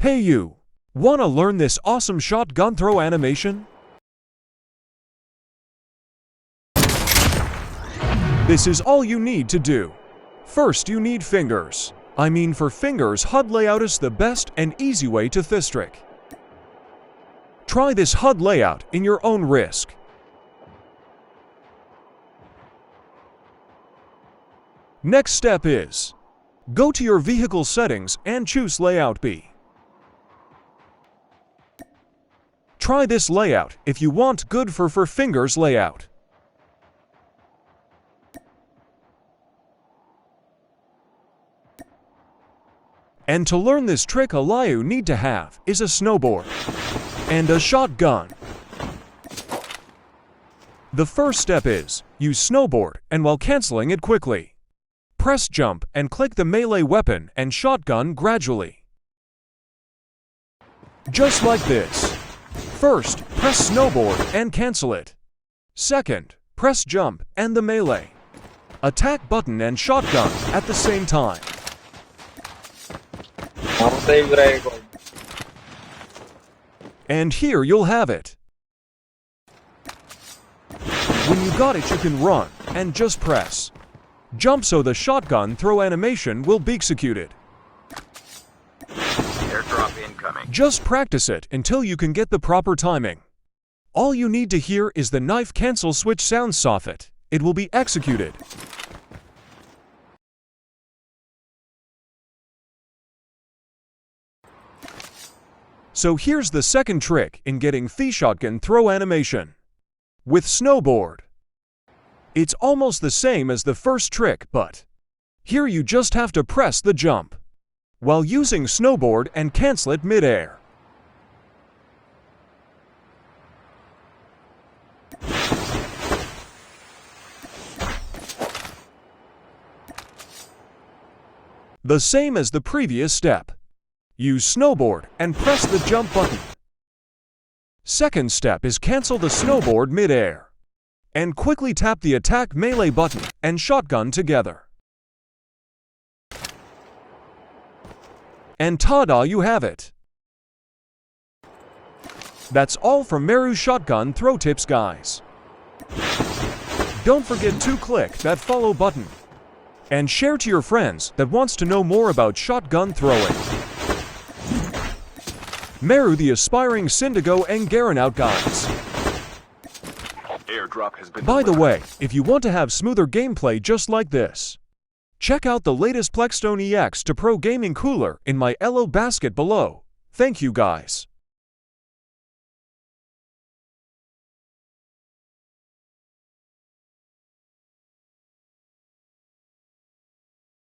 Hey you! Wanna learn this awesome shotgun throw animation? This is all you need to do. First you need fingers. For fingers, HUD layout is the best and easy way to thistrick. Try this HUD layout in your own risk. Next step is, go to your vehicle settings and choose Layout B. Try this layout if you want good for fingers layout. And to learn this trick all you need to have is a snowboard and a shotgun. The first step is, use snowboard and while canceling it quickly, press jump and click the melee weapon and shotgun gradually. Just like this. First, press snowboard and cancel it. Second, press jump and the melee attack button and shotgun at the same time. And here you'll have it. When you got it, you can run and just press jump so the shotgun throw animation will be executed. Airdrop incoming. Just practice it until you can get the proper timing. All you need to hear is the knife cancel switch sound soffit. It will be executed. So here's the second trick in getting the shotgun throw animation. With snowboard. It's almost the same as the first trick, but here you just have to press the jump while using snowboard and cancel it mid-air. The same as the previous step. Use snowboard and press the jump button. Second step is cancel the snowboard mid-air and quickly tap the attack melee button and shotgun together. And ta-da, you have it! That's all from M3RU shotgun throw tips, guys. Don't forget to click that follow button and share to your friends that wants to know more about shotgun throwing. M3RU the aspiring Syndigo and Garen out, guys. Airdrop has been By the delivered. way, if you want to have smoother gameplay just like this, check out the latest Plexstone EX to Pro Gaming Cooler in my LO basket below. Thank you, guys.